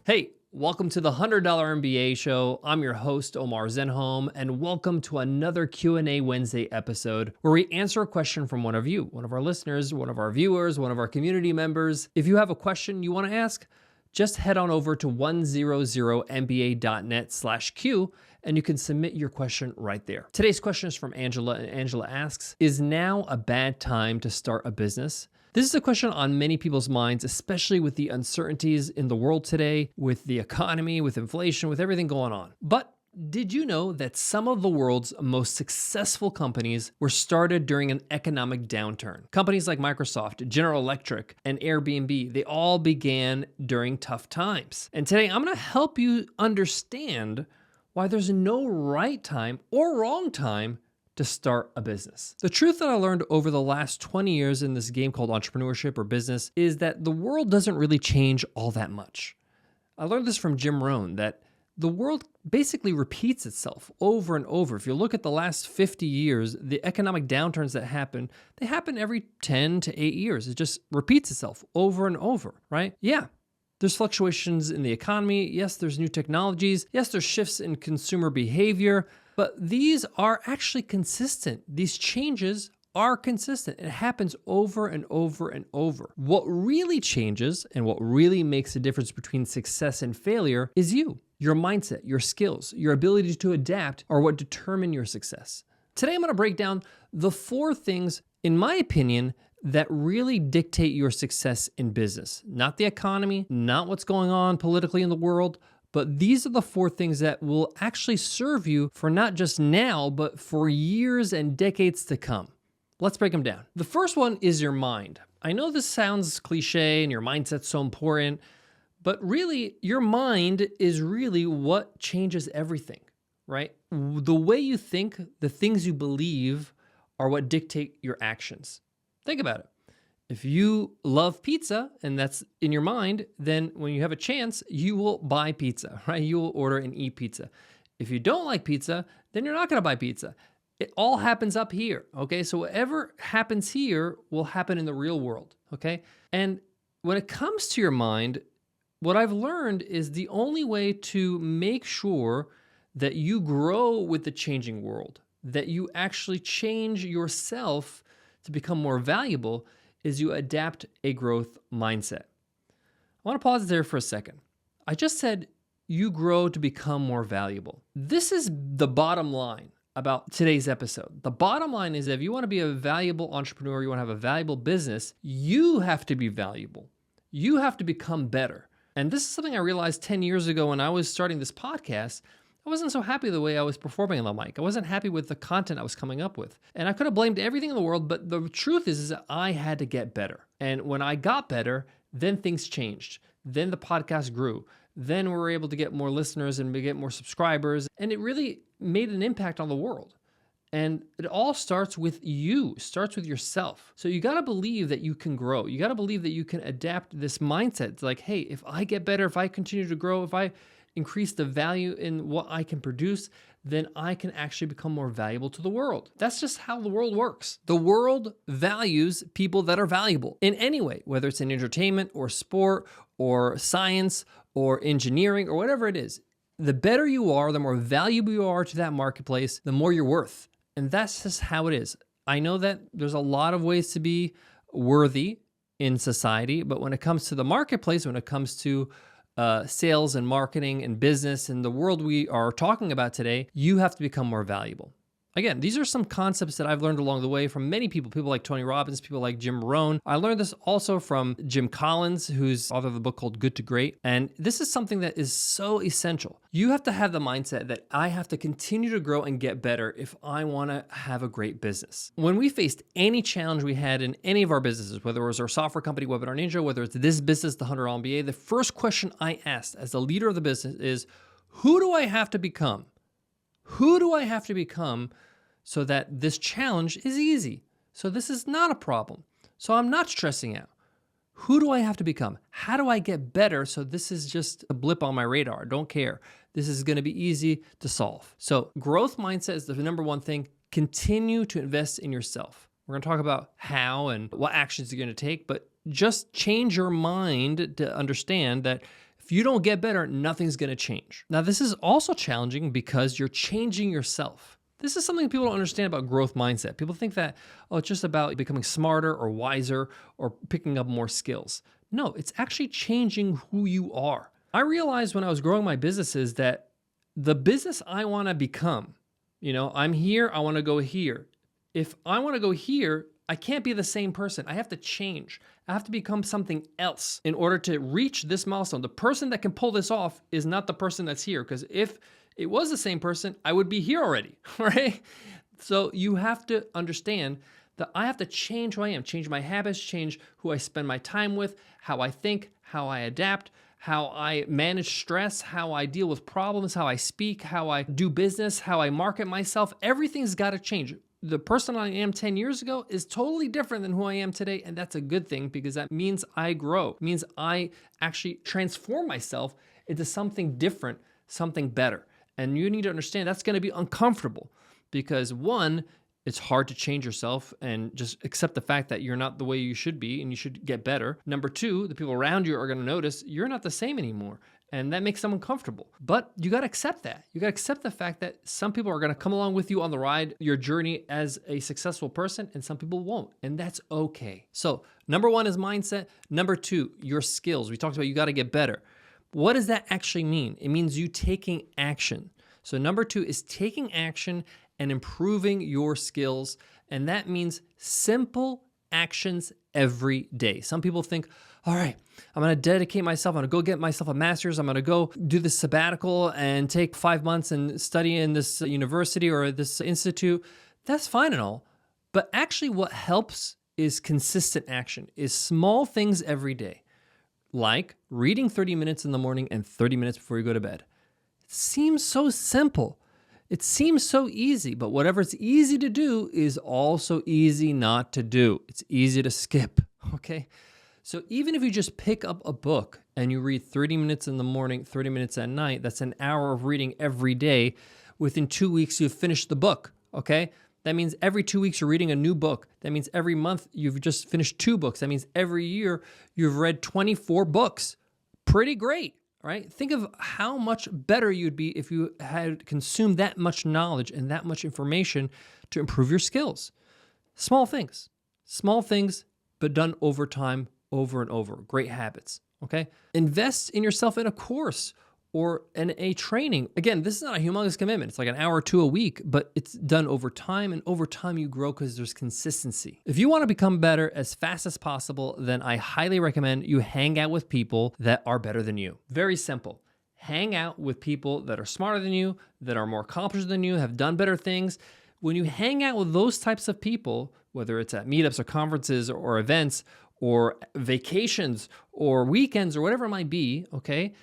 Hey, welcome to the $100 MBA show. I'm your host, Omar Zenhom, and welcome to another Q&A Wednesday episode where we answer a question from one of you, one of our listeners, one of our viewers, one of our community members. If you have a question you want to ask, just head on over to 100mba.net/Q and you can submit your question right there. Today's question is from Angela, and Angela asks, is now a bad time to start a business? This is a question on many people's minds, especially with the uncertainties in the world today, with the economy, with inflation, with everything going on. But did you know that some of the world's most successful companies were started during an economic downturn? Companies like Microsoft, General Electric, and Airbnb, they all began during tough times. And today I'm going to help you understand why there's no right time or wrong time to start a business. The truth that I learned over the last 20 years in this game called entrepreneurship or business is that the world doesn't really change all that much. I learned this from Jim Rohn, that the world basically repeats itself over and over. If you look at the last 50 years, the economic downturns that happen, they happen every 10 to 8 years. It just repeats itself over and over, right? Yeah. There's fluctuations in the economy. Yes, there's new technologies. Yes, there's shifts in consumer behavior. But these are actually consistent. These changes are consistent. It happens over and over and over. What really changes and what really makes a difference between success and failure is you. Your mindset, your skills, your ability to adapt are what determine your success. Today, I'm going to break down the 4 things, in my opinion, that really dictate your success in business. Not the economy, not what's going on politically in the world, but these are the 4 things that will actually serve you for not just now, but for years and decades to come. Let's break them down. The first one is your mind. I know this sounds cliche and your mindset's so important, but really your mind is really what changes everything, right? The way you think, the things you believe are what dictate your actions. Think about it. If you love pizza and that's in your mind, then when you have a chance, you will buy pizza, right? You will order and eat pizza. If you don't like pizza, then you're not going to buy pizza. It all happens up here, okay? So whatever happens here will happen in the real world, okay? And when it comes to your mind, what I've learned is the only way to make sure that you grow with the changing world, that you actually change yourself to become more valuable, is you adapt a growth mindset. I want to pause there for a second. I just said you grow to become more valuable. This is the bottom line about today's episode. The bottom line is if you want to be a valuable entrepreneur, you want to have a valuable business, you have to be valuable. You have to become better. And this is something I realized 10 years ago when I was starting this podcast. I wasn't so happy the way I was performing on the mic. I wasn't happy with the content I was coming up with. And I could have blamed everything in the world, but the truth is that I had to get better. And when I got better, then things changed. Then the podcast grew. Then we were able to get more listeners and we get more subscribers. And it really made an impact on the world. And it all starts with you, starts with yourself. So you got to believe that you can grow. You got to believe that you can adapt this mindset. It's like, hey, if I get better, if I continue to grow, if I increase the value in what I can produce, then I can actually become more valuable to the world. That's just how the world works. The world values people that are valuable in any way, whether it's in entertainment or sport or science or engineering or whatever it is. The better you are, the more valuable you are to that marketplace, the more you're worth. And that's just how it is. I know that there's a lot of ways to be worthy in society, but when it comes to the marketplace, when it comes to sales and marketing and business and the world we are talking about today, you have to become more valuable. Again, these are some concepts that I've learned along the way from many people like Tony Robbins, people like Jim Rohn. I learned this also from Jim Collins, who's author of a book called Good to Great. And this is something that is so essential. You have to have the mindset that I have to continue to grow and get better if I want to have a great business. When we faced any challenge we had in any of our businesses, whether it was our software company, Webinar Ninja, whether it's this business, the $100 MBA, the first question I asked as the leader of the business is, who do I have to become? Who do I have to become so that this challenge is easy? So this is not a problem. So I'm not stressing out. Who do I have to become? How do I get better so this is just a blip on my radar? Don't care. This is going to be easy to solve. So growth mindset is the number one thing. Continue to invest in yourself. We're going to talk about how and what actions you're going to take, but just change your mind to understand that If you don't get better, nothing's going to change. Now, this is also challenging because you're changing yourself. This is something people don't understand about growth mindset. People think that, oh, it's just about becoming smarter or wiser or picking up more skills. No, it's actually changing who you are. I realized when I was growing my businesses that the business I want to become, I'm here, I want to go here. If I want to go here, I can't be the same person. I have to change. I have to become something else in order to reach this milestone. The person that can pull this off is not the person that's here, because if it was the same person, I would be here already, right? So you have to understand that I have to change who I am, change my habits, change who I spend my time with, how I think, how I adapt, how I manage stress, how I deal with problems, how I speak, how I do business, how I market myself. Everything's got to change. The person I am 10 years ago is totally different than who I am today. And that's a good thing because that means I grow. It means I actually transform myself into something different, something better. And you need to understand that's going to be uncomfortable because one, it's hard to change yourself and just accept the fact that you're not the way you should be and you should get better. Number two, the people around you are going to notice you're not the same anymore. And that makes them uncomfortable. But you got to accept that. You got to accept the fact that some people are going to come along with you on the ride, your journey as a successful person, and some people won't. And that's okay. So number one is mindset. Number two, your skills. We talked about you got to get better. What does that actually mean? It means you taking action. So number two is taking action and improving your skills. And that means simple actions every day. Some people think, all right, I'm going to dedicate myself. I'm going to go get myself a master's. I'm going to go do this sabbatical and take 5 months and study in this university or this institute. That's fine and all. But actually what helps is consistent action, is small things every day, like reading 30 minutes in the morning and 30 minutes before you go to bed. It seems so simple. It seems so easy, but whatever's easy to do is also easy not to do. It's easy to skip, okay? So even if you just pick up a book and you read 30 minutes in the morning, 30 minutes at night, that's an hour of reading every day. Within 2 weeks, you've finished the book, okay? That means every 2 weeks, you're reading a new book. That means every month, you've just finished 2 books. That means every year, you've read 24 books. Pretty great, right? Think of how much better you'd be if you had consumed that much knowledge and that much information to improve your skills. Small things, but done over time, over and over. Great habits, okay? Invest in yourself in a course or in a training. Again, this is not a humongous commitment. It's like an hour or two a week, but it's done over time, and over time you grow because there's consistency. If you want to become better as fast as possible, then I highly recommend you hang out with people that are better than you. Very simple. Hang out with people that are smarter than you, that are more accomplished than you, have done better things. When you hang out with those types of people, whether it's at meetups or conferences or events or vacations or weekends or whatever it might be, okay,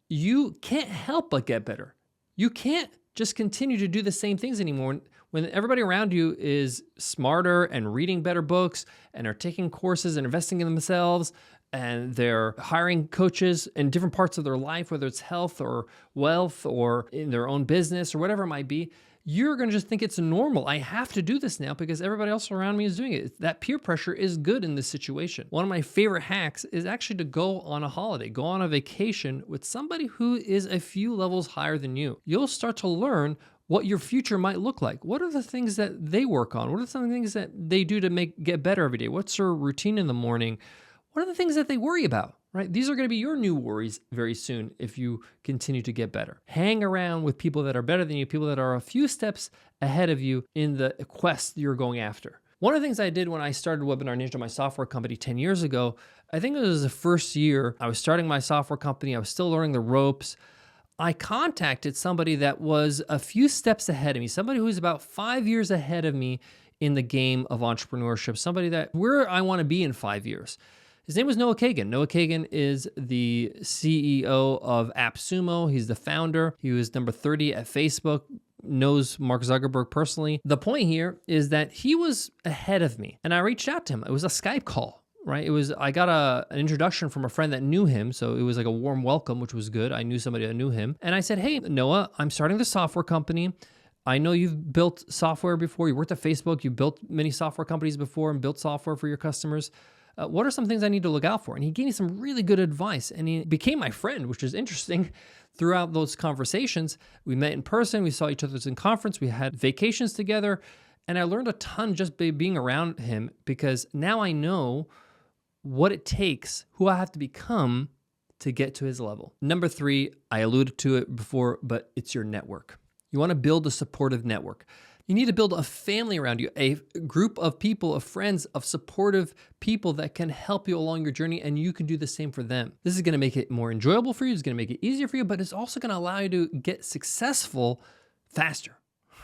you can't help but get better. You can't just continue to do the same things anymore. When everybody around you is smarter and reading better books and are taking courses and investing in themselves and they're hiring coaches in different parts of their life, whether it's health or wealth or in their own business or whatever it might be, you're going to just think it's normal. I have to do this now because everybody else around me is doing it. That peer pressure is good in this situation. One of my favorite hacks is actually to go on a holiday, go on a vacation with somebody who is a few levels higher than you. You'll start to learn what your future might look like. What are the things that they work on? What are some of the things that they do to get better every day? What's their routine in the morning? What are the things that they worry about? Right? These are going to be your new worries very soon if you continue to get better. Hang around with people that are better than you, people that are a few steps ahead of you in the quest you're going after. One of the things I did when I started Webinar Ninja, my software company 10 years ago, I think it was the first year I was starting my software company. I was still learning the ropes. I contacted somebody that was a few steps ahead of me, somebody who's about 5 years ahead of me in the game of entrepreneurship, somebody that where I want to be in 5 years. His name was Noah Kagan. Noah Kagan is the CEO of AppSumo. He's the founder. He was number 30 at Facebook, knows Mark Zuckerberg personally. The point here is that he was ahead of me, and I reached out to him. It was a Skype call, right? I got an introduction from a friend that knew him, so it was like a warm welcome, which was good. I knew somebody that knew him. And I said, hey, Noah, I'm starting the software company. I know you've built software before. You worked at Facebook. You built many software companies before and built software for your customers. What are some things I need to look out for? And he gave me some really good advice, and he became my friend, which is interesting. Throughout those conversations, we met in person, we saw each other in conference, we had vacations together, and I learned a ton just by being around him, because now I know what it takes, who I have to become to get to his level. Number 3, I alluded to it before, but it's your network. You want to build a supportive network. You need to build a family around you, a group of people, of friends, of supportive people that can help you along your journey, and you can do the same for them. This is going to make it more enjoyable for you. It's going to make it easier for you, but it's also going to allow you to get successful faster,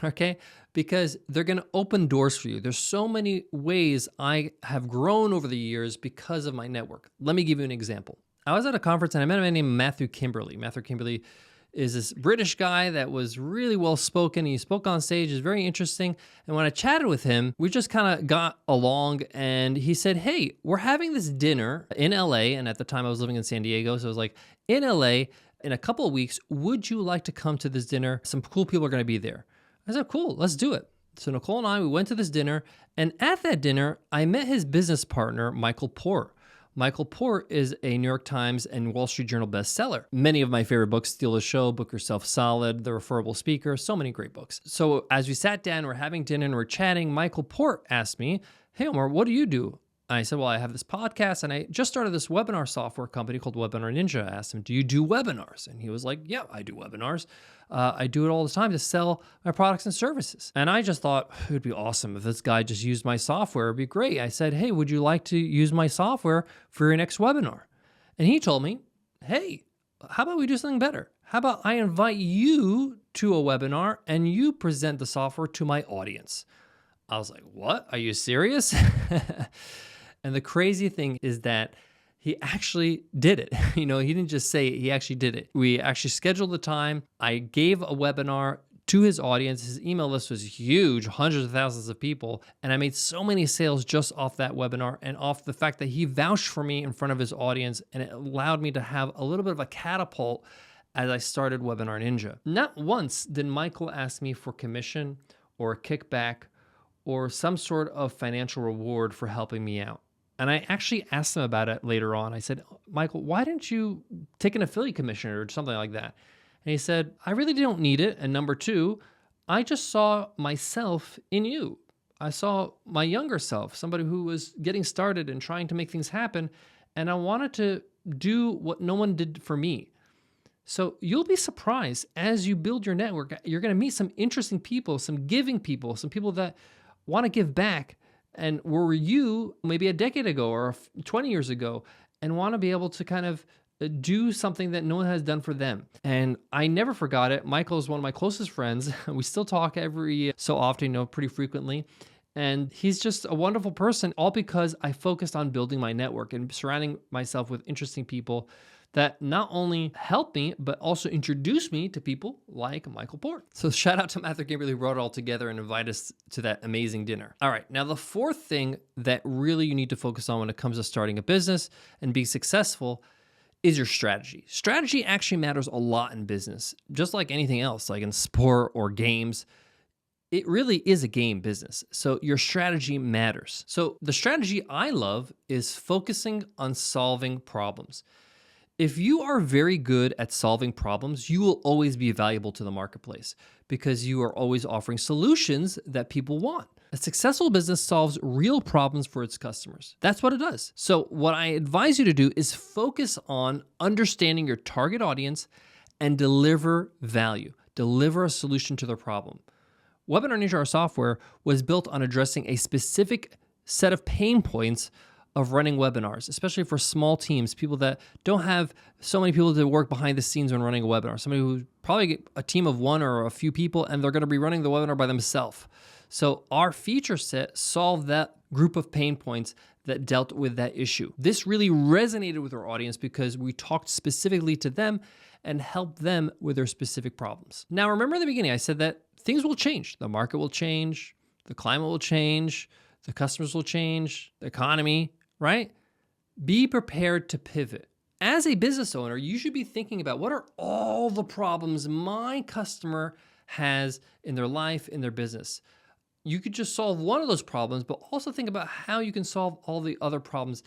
okay? Because they're going to open doors for you. There's so many ways I have grown over the years because of my network. Let me give you an example. I was at a conference and I met a man named Matthew Kimberley. Matthew Kimberley is this British guy that was really well spoken. He spoke on stage, is very interesting. And when I chatted with him, we just kind of got along, and he said, hey, we're having this dinner in LA. And at the time I was living in San Diego. So I was like, in LA in a couple of weeks, would you like to come to this dinner? Some cool people are going to be there. I said, cool, let's do it. So Nicole and I, we went to this dinner, and at that dinner, I met his business partner, Michael Port. Michael Port is a New York Times and Wall Street Journal bestseller. Many of my favorite books, Steal the Show, Book Yourself Solid, The Referable Speaker, so many great books. So as we sat down, we're having dinner and we're chatting, Michael Port asked me, hey, Omar, what do you do? I said, well, I have this podcast, and I just started this webinar software company called Webinar Ninja. I asked him, do you do webinars? And he was like, yeah, I do webinars. I do it all the time to sell my products and services. And I just thought it would be awesome if this guy just used my software. It'd be great. I said, hey, would you like to use my software for your next webinar? And he told me, hey, how about we do something better? How about I invite you to a webinar and you present the software to my audience? I was like, what? Are you serious? And the crazy thing is that he actually did it. He didn't just say it, he actually did it. We actually scheduled the time. I gave a webinar to his audience. His email list was huge, hundreds of thousands of people. And I made so many sales just off that webinar and off the fact that he vouched for me in front of his audience. And it allowed me to have a little bit of a catapult as I started Webinar Ninja. Not once did Michael ask me for commission or a kickback or some sort of financial reward for helping me out. And I actually asked him about it later on. I said, Michael, why didn't you take an affiliate commission or something like that? And he said, I really don't need it. And number 2, I just saw myself in you. I saw my younger self, somebody who was getting started and trying to make things happen. And I wanted to do what no one did for me. So you'll be surprised as you build your network. You're going to meet some interesting people, some giving people, some people that want to give back. And where were you maybe a decade ago or 20 years ago and want to be able to kind of do something that no one has done for them. And I never forgot it. Michael is one of my closest friends. We still talk every so often, pretty frequently. And he's just a wonderful person, all because I focused on building my network and surrounding myself with interesting people that not only helped me, but also introduced me to people like Michael Port. So shout out to Matthew Kimberley, who brought it all together and invited us to that amazing dinner. All right, now the 4th thing that really you need to focus on when it comes to starting a business and being successful is your strategy. Strategy actually matters a lot in business, just like anything else, like in sport or games. It really is a game business. So your strategy matters. So the strategy I love is focusing on solving problems. If you are very good at solving problems, you will always be valuable to the marketplace because you are always offering solutions that people want. A successful business solves real problems for its customers. That's what it does. So what I advise you to do is focus on understanding your target audience and deliver value, deliver a solution to their problem. Webinar Ninja, our software, was built on addressing a specific set of pain points of running webinars, especially for small teams, people that don't have so many people to work behind the scenes when running a webinar. Somebody who's probably a team of 1 or a few people, and they're going to be running the webinar by themselves. So our feature set solved that group of pain points that dealt with that issue. This really resonated with our audience because we talked specifically to them and helped them with their specific problems. Now, remember in the beginning, I said that things will change. The market will change, the climate will change, the customers will change, the economy, right? Be prepared to pivot. As a business owner, you should be thinking about what are all the problems my customer has in their life, in their business. You could just solve one of those problems, but also think about how you can solve all the other problems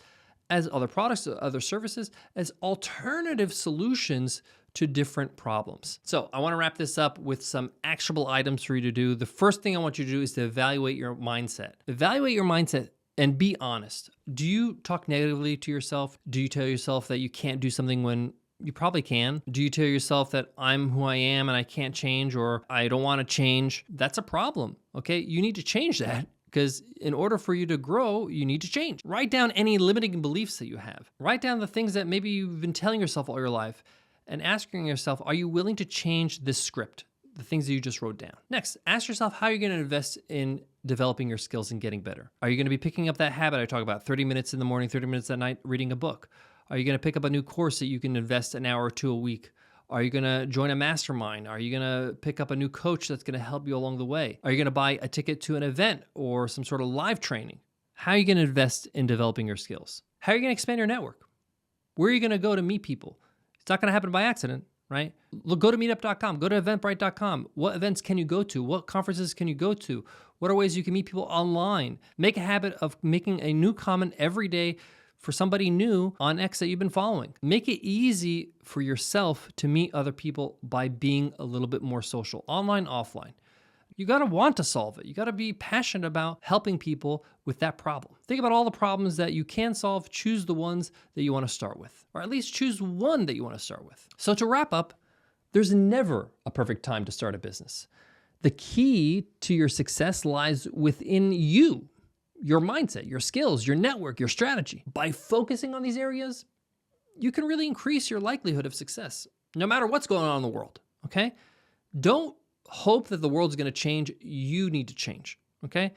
as other products, other services, as alternative solutions to different problems. So I want to wrap this up with some actionable items for you to do. The first thing I want you to do is to evaluate your mindset. Evaluate your mindset and be honest. Do you talk negatively to yourself? Do you tell yourself that you can't do something when you probably can? Do you tell yourself that I'm who I am and I can't change, or I don't want to change? That's a problem, okay? You need to change that, because in order for you to grow, you need to change. Write down any limiting beliefs that you have. Write down the things that maybe you've been telling yourself all your life and asking yourself, are you willing to change this script? The things that you just wrote down. Next, ask yourself how you're going to invest in developing your skills and getting better. Are you going to be picking up that habit I talk about, 30 minutes in the morning, 30 minutes at night, reading a book? Are you going to pick up a new course that you can invest an hour or two a week? Are you going to join a mastermind? Are you going to pick up a new coach that's going to help you along the way? Are you going to buy a ticket to an event or some sort of live training? How are you going to invest in developing your skills? How are you going to expand your network? Where are you going to go to meet people? It's not going to happen by accident, right? Look, go to meetup.com, go to eventbrite.com. What events can you go to? What conferences can you go to? What are ways you can meet people online? Make a habit of making a new comment every day for somebody new on X that you've been following. Make it easy for yourself to meet other people by being a little bit more social, online, offline. You got to want to solve it. You got to be passionate about helping people with that problem. Think about all the problems that you can solve. Choose the ones that you want to start with, or at least choose one that you want to start with. So to wrap up, there's never a perfect time to start a business. The key to your success lies within you, your mindset, your skills, your network, your strategy. By focusing on these areas, you can really increase your likelihood of success, no matter what's going on in the world, okay? Don't hope that the world's going to change. You need to change, okay?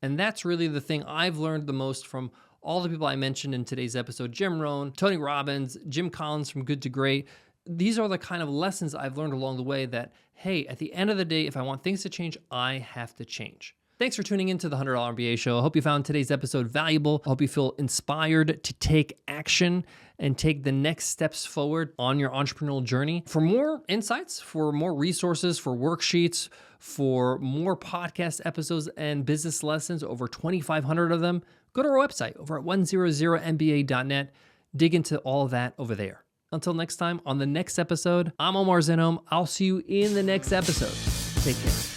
And that's really the thing I've learned the most from all the people I mentioned in today's episode: Jim Rohn, Tony Robbins, Jim Collins from Good to Great. These are the kind of lessons I've learned along the way that, hey, at the end of the day, if I want things to change, I have to change. Thanks for tuning into the $100 MBA Show. I hope you found today's episode valuable. I hope you feel inspired to take action and take the next steps forward on your entrepreneurial journey. For more insights, for more resources, for worksheets, for more podcast episodes and business lessons, over 2,500 of them, go to our website over at 100mba.net. Dig into all of that over there. Until next time, on the next episode, I'm Omar Zenhom. I'll see you in the next episode. Take care.